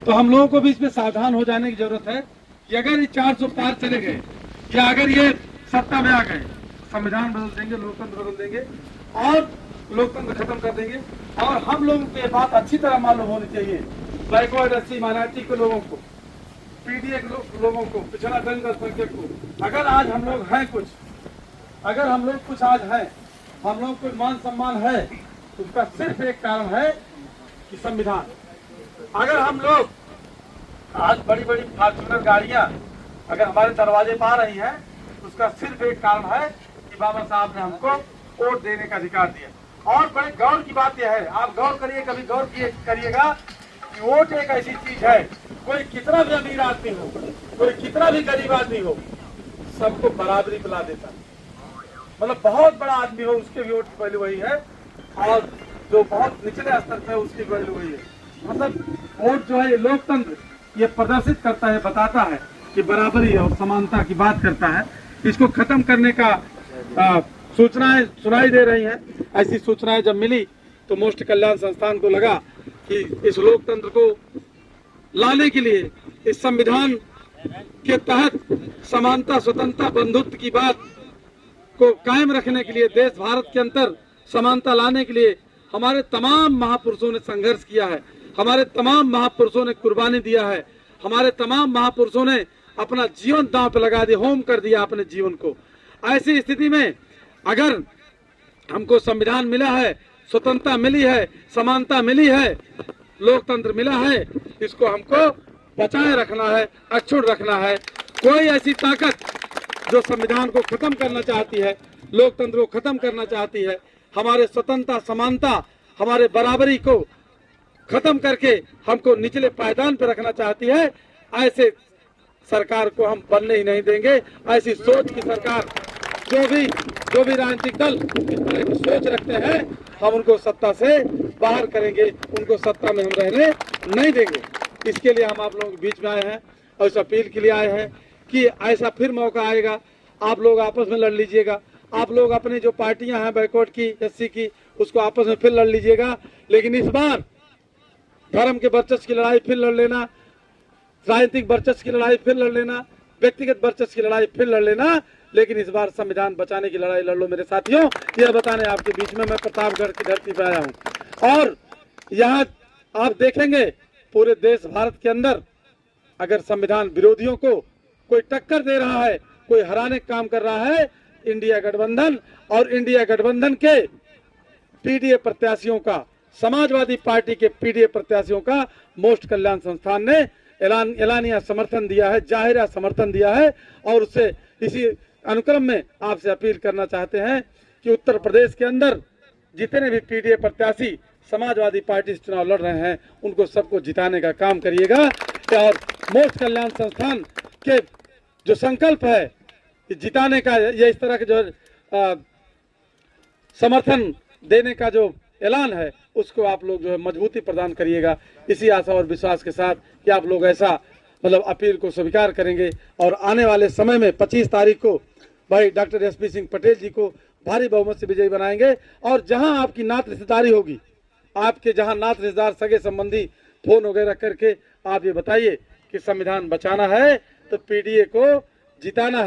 तो हम लोगों को भी इसमें सावधान हो जाने की जरूरत है कि अगर ये 400 पार चले गए या अगर ये सत्ता में आ गए, संविधान बदल देंगे, लोकतंत्र बदल देंगे और लोकतंत्र खत्म कर देंगे। और हम लोगों को ये बात अच्छी तरह मालूम होनी चाहिए, बैकवर्ड एससी माइनॉरिटी के लोगों को, पीडीए के लोगों को, पिछड़ा दलित अल्पसंख्यक को, अगर आज हम लोग हैं कुछ, अगर हम लोग कुछ आज हैं, हम लोग को मान सम्मान है, उसका सिर्फ एक कारण है कि संविधान। अगर हम लोग आज बड़ी बड़ी फॉर्च्यूनर गाड़ियां अगर हमारे दरवाजे पर आ रही हैं, उसका सिर्फ एक कारण है कि बाबा साहब ने हमको वोट देने का अधिकार दिया। और बड़े गौर की बात यह है, आप गौर करिए, कभी गौर करिएगा कि वोट एक ऐसी चीज है, कोई कितना भी अमीर आदमी हो, कोई कितना भी गरीब आदमी हो, सबको बराबरी पिला देता है। मतलब बहुत बड़ा आदमी हो उसके भी वोट की वैल्यू वही है, और जो बहुत निचले स्तर पे है उसकी वैल्यू वही है। मतलब वोट जो है ये लोकतंत्र ये प्रदर्शित करता है, बताता है कि बराबरी और समानता की बात करता है। इसको खत्म करने का सूचनाएं सुनाई दे रही हैं। ऐसी सूचनाएं जब मिली तो मोस्ट कल्याण संस्थान को लगा कि इस लोकतंत्र को लाने के लिए, इस संविधान के तहत समानता, स्वतंत्रता, बंधुत्व की बात को कायम रखने के लिए, देश भारत के अंदर समानता लाने के लिए हमारे तमाम महापुरुषों ने संघर्ष किया है, हमारे तमाम महापुरुषों ने कुर्बानी दिया है, हमारे तमाम महापुरुषों ने अपना जीवन दांव पे लगा दिया, होम कर दिया अपने जीवन को। ऐसी स्थिति में अगर हमको संविधान मिला है, स्वतंत्रता मिली है, समानता मिली है, लोकतंत्र मिला है, इसको हमको बचाए रखना है, अक्षुण्ण रखना है। कोई ऐसी ताकत जो संविधान को खत्म करना चाहती है, लोकतंत्र को खत्म करना चाहती है, हमारे स्वतंत्रता, समानता, हमारे बराबरी को खत्म करके हमको निचले पायदान पर रखना चाहती है, ऐसे सरकार को हम बनने ही नहीं देंगे। ऐसी सोच की सरकार जो भी राजनीतिक दल इस तरह की सोच रखते हैं, हम उनको सत्ता से बाहर करेंगे, उनको सत्ता में हम रहने नहीं देंगे। इसके लिए हम आप लोगों के बीच में आए हैं और इस अपील के लिए आए हैं कि ऐसा फिर मौका आएगा, आप लोग आपस में लड़ लीजिएगा, आप लोग अपनी जो पार्टियां हैं बैकवर्ड की, एससी की, उसको आपस में फिर लड़ लीजिएगा। लेकिन इस बार धर्म के वर्चस्व की लड़ाई फिर लड़ लेना, राजनीतिक वर्चस्व की लड़ाई फिर लड़ लेना, व्यक्तिगत वर्चस्व की लड़ाई फिर लड़ लेना, लेकिन इस बार संविधान बचाने की लड़ाई लड़ लो मेरे साथियों। यह बताने आपके बीच में मैं प्रतापगढ़ की धरती पर आया हूँ। और यहाँ आप देखेंगे पूरे देश भारत के अंदर अगर संविधान विरोधियों को कोई टक्कर दे रहा है, कोई हराने का काम कर रहा है, इंडिया गठबंधन, और इंडिया गठबंधन के पीडीए प्रत्याशियों का, समाजवादी पार्टी के पीडीए प्रत्याशियों का मोस्ट कल्याण संस्थान ने एलानिया समर्थन दिया है, जाहिर समर्थन दिया है। और उससे इसी अनुक्रम में आपसे अपील करना चाहते हैं कि उत्तर प्रदेश के अंदर जितने भी पीडीए प्रत्याशी समाजवादी पार्टी से चुनाव लड़ रहे हैं, उनको सबको जिताने का काम करिएगा। और मोस्ट कल्याण संस्थान के जो संकल्प है कि जिताने का, ये इस तरह के जो समर्थन देने का जो ऐलान है, उसको आप लोग जो है मजबूती प्रदान करिएगा। इसी आशा और विश्वास के साथ कि आप लोग ऐसा मतलब अपील को स्वीकार करेंगे और आने वाले समय में 25 तारीख को भाई डॉक्टर एसपी सिंह पटेल जी को भारी बहुमत से विजयी बनाएंगे। और जहां आपकी नात रिश्तेदारी होगी, आपके जहां नात रिश्तेदार, सगे संबंधी फोन वगैरह करके आप ये बताइए कि संविधान बचाना है तो पीडीए को जिताना है।